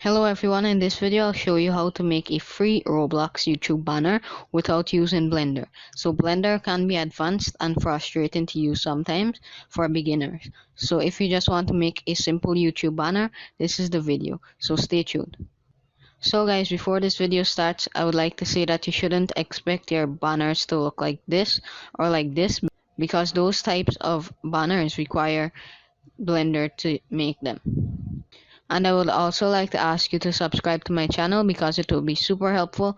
Hello everyone, in this video I'll show you how to make a free Roblox YouTube banner without using Blender. So Blender can be advanced and frustrating to use sometimes for beginners. So if you just want to make a simple YouTube banner, this is the video. So stay tuned. So guys, before this video starts, I would like to say that you shouldn't expect your banners to look like this or like this, because those types of banners require Blender to make them. And I would also like to ask you to subscribe to my channel because it will be super helpful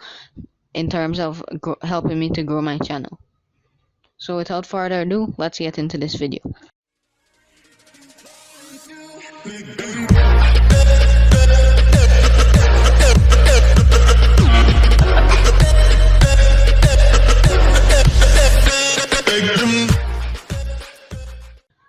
in terms of helping me to grow my channel. So without further ado, let's get into this video.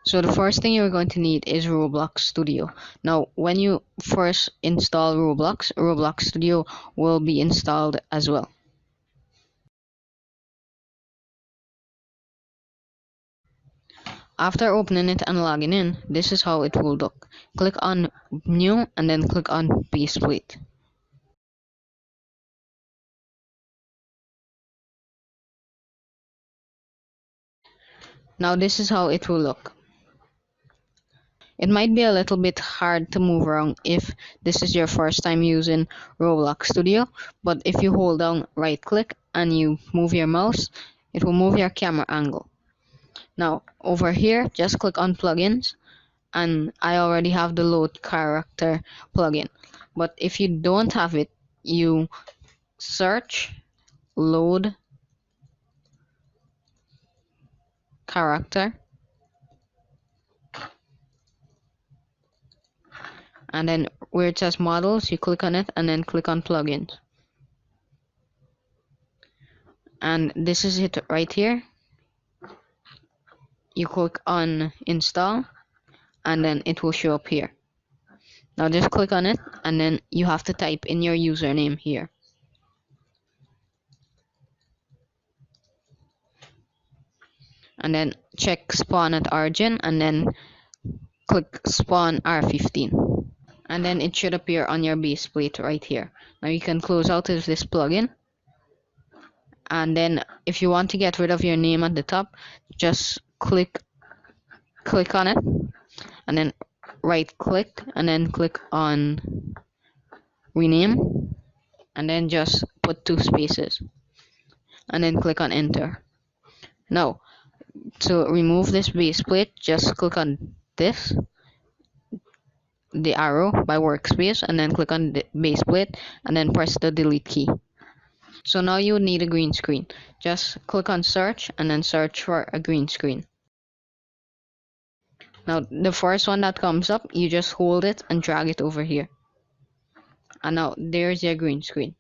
So the first thing you're going to need is Roblox Studio. Now, when you first install Roblox, Roblox Studio will be installed as well. After opening it and logging in, this is how it will look. Click on New and then click on Base Plate. Now this is how it will look. It might be a little bit hard to move around if this is your first time using Roblox Studio, but if you hold down right click and you move your mouse, it will move your camera angle. Now over here, just click on plugins, and I already have the load character plugin. But if you don't have it, you search load character, and then where it says models, you click on it and then click on plugins. And this is it right here. You click on install and then it will show up here. Now just click on it and then you have to type in your username here. And then check spawn at origin and then click spawn R15. And then it should appear on your base plate right here. Now you can close out of this plugin. And then if you want to get rid of your name at the top, just click on it and then right click and then click on rename and then just put 2 spaces and then click on enter. Now to remove this base plate, just click on this, the arrow by workspace, and then click on the base plate and then press the delete key. So now you would need a green screen. Just click on search and then search for a green screen. Now the first one that comes up, you just hold it and drag it over here. And now there's your green screen.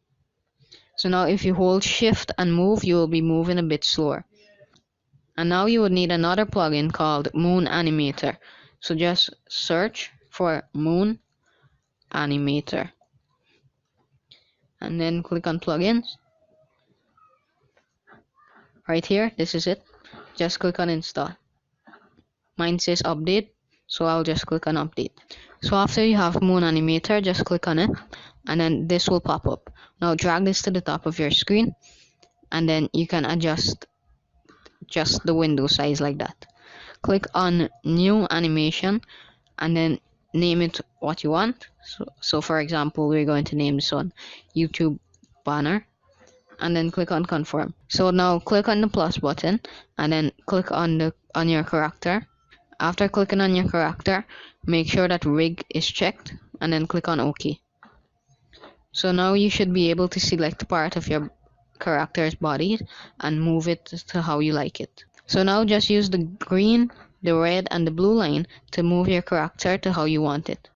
So now if you hold shift and move, you will be moving a bit slower. And now you would need another plugin called Moon Animator. So just search for Moon Animator. And then click on plugins. Right here, this is it. Just click on install. Mine says update, so I'll just click on update. So after you have Moon Animator, just click on it and then this will pop up. Now drag this to the top of your screen and then you can adjust just the window size like that. Click on new animation and then name it what you want. So for example, we're going to name this one YouTube banner and then click on confirm. So now click on the plus button and then click on your character. After clicking on your character, make sure that rig is checked and then click on OK. So now you should be able to select part of your character's body and move it to how you like it. So now just use the green, the red, and the blue line to move your character to how you want it.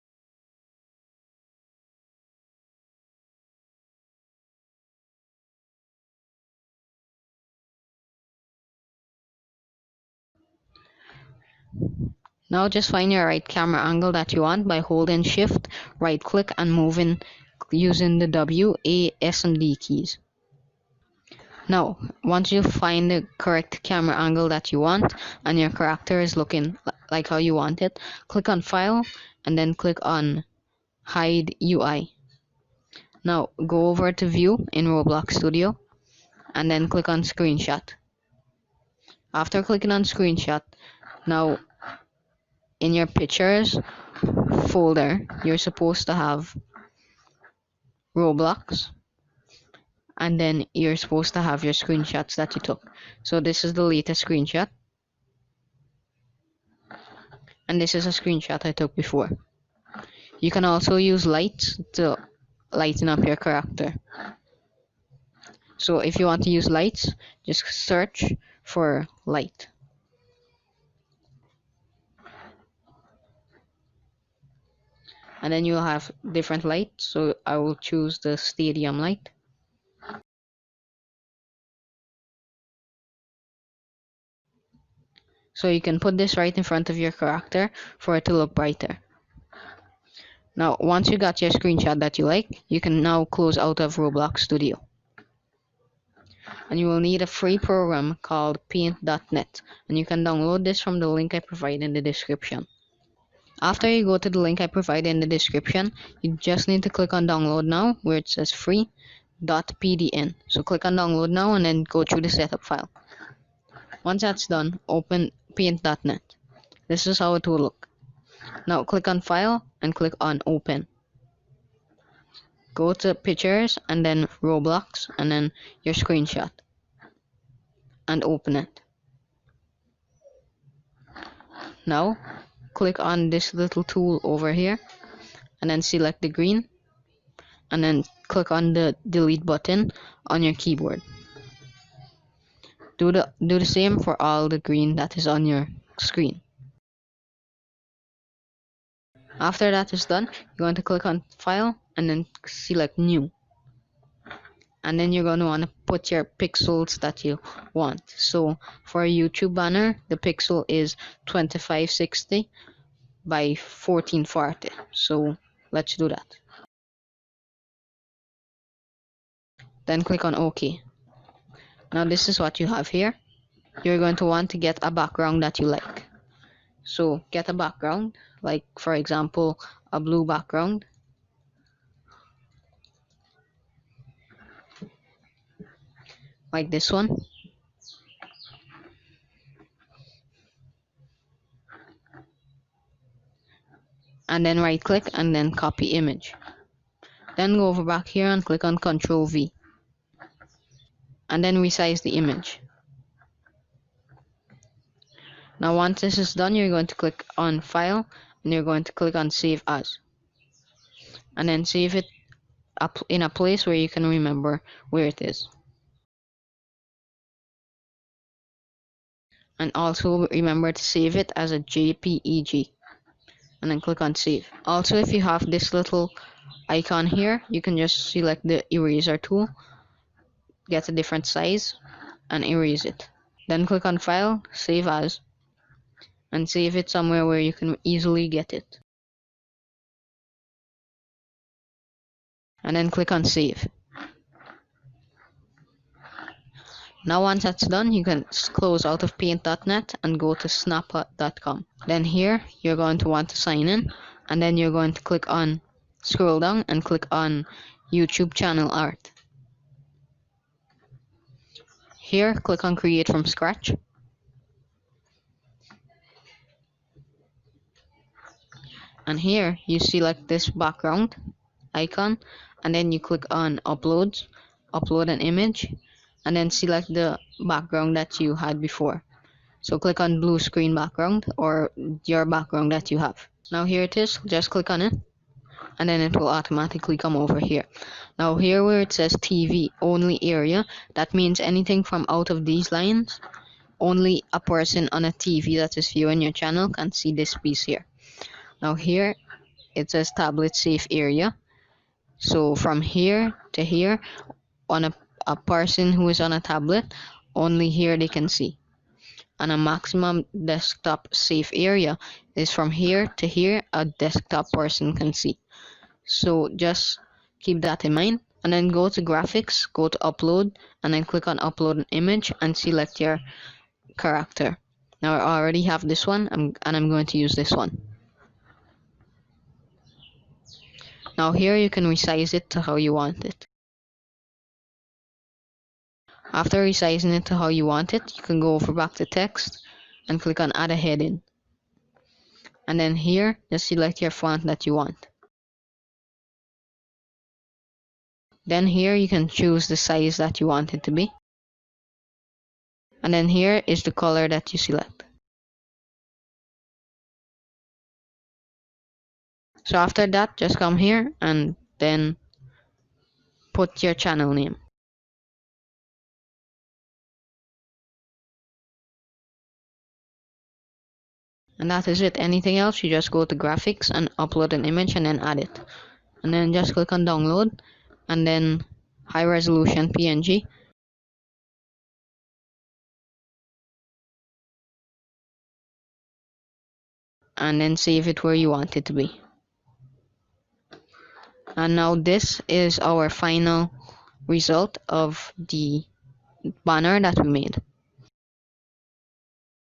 Now just find your right camera angle that you want by holding shift, right click, and moving using the W, A, S, and D keys. Now, once you find the correct camera angle that you want and your character is looking like how you want it, click on File and then click on Hide UI. Now go over to view in Roblox Studio and then click on screenshot. After clicking on screenshot, now in your pictures folder, you're supposed to have Roblox, and then you're supposed to have your screenshots that you took. So this is the latest screenshot, and this is a screenshot I took before. You can also use lights to lighten up your character. So if you want to use lights, just search for light. And then you'll have different lights, so I will choose the stadium light. So you can put this right in front of your character for it to look brighter. Now, once you got your screenshot that you like, you can now close out of Roblox Studio. And you will need a free program called paint.net, and you can download this from the link I provide in the description. After you go to the link I provide in the description, you just need to click on download now where it says free.pdn. So click on download now and then go through the setup file. Once that's done, open paint.net. This is how it will look. Now click on file and click on open. Go to pictures and then Roblox and then your screenshot and open it. Now click on this little tool over here and then select the green and then click on the delete button on your keyboard. Do the same for all the green that is on your screen. After that is done, you're going to click on file and then select new. And then you're going to want to put your pixels that you want. So for a YouTube banner, the pixel is 2560 by 1440. So let's do that. Then click on OK. Now this is what you have here. You're going to want to get a background that you like. So get a background, like for example, a blue background. Like this one. And then right click and then copy image. Then go over back here and click on Ctrl V. And then resize the image. Now once this is done, you're going to click on file and you're going to click on save as. And then save it up in a place where you can remember where it is. And also remember to save it as a JPEG. And then click on save. Also, if you have this little icon here, you can just select the eraser tool, get a different size, and erase it. Then click on file, save as, and save it somewhere where you can easily get it. And then click on save. Now once that's done, you can close out of paint.net and go to snap.com. Then here, you're going to want to sign in, and then you're going to click on, scroll down and click on YouTube channel art. Here, click on create from scratch. And here, you select this background icon, and then you click on upload an image, and then select the background that you had before. So click on blue screen background or your background that you have. Now here it is, just click on it and then it will automatically come over here. Now here where it says TV only area, that means anything from out of these lines, only a person on a TV that is viewing your channel can see this piece here. Now here it says tablet safe area. So from here to here, on a person who is on a tablet, only here they can see. And a maximum desktop safe area is from here to here, a desktop person can see. So just keep that in mind, and then go to graphics, go to upload, and then click on upload an image and select your character. Now I already have this one, and I'm going to use this one. Now here you can resize it to how you want it. After resizing it to how you want it, you can go over back to text and click on add a heading. And then here, just select your font that you want. Then here you can choose the size that you want it to be. And then here is the color that you select. So after that, just come here and then put your channel name. And that is it. Anything else, you just go to graphics and upload an image and then add it. And then just click on download and then high resolution PNG. And then save it where you want it to be. And now this is our final result of the banner that we made.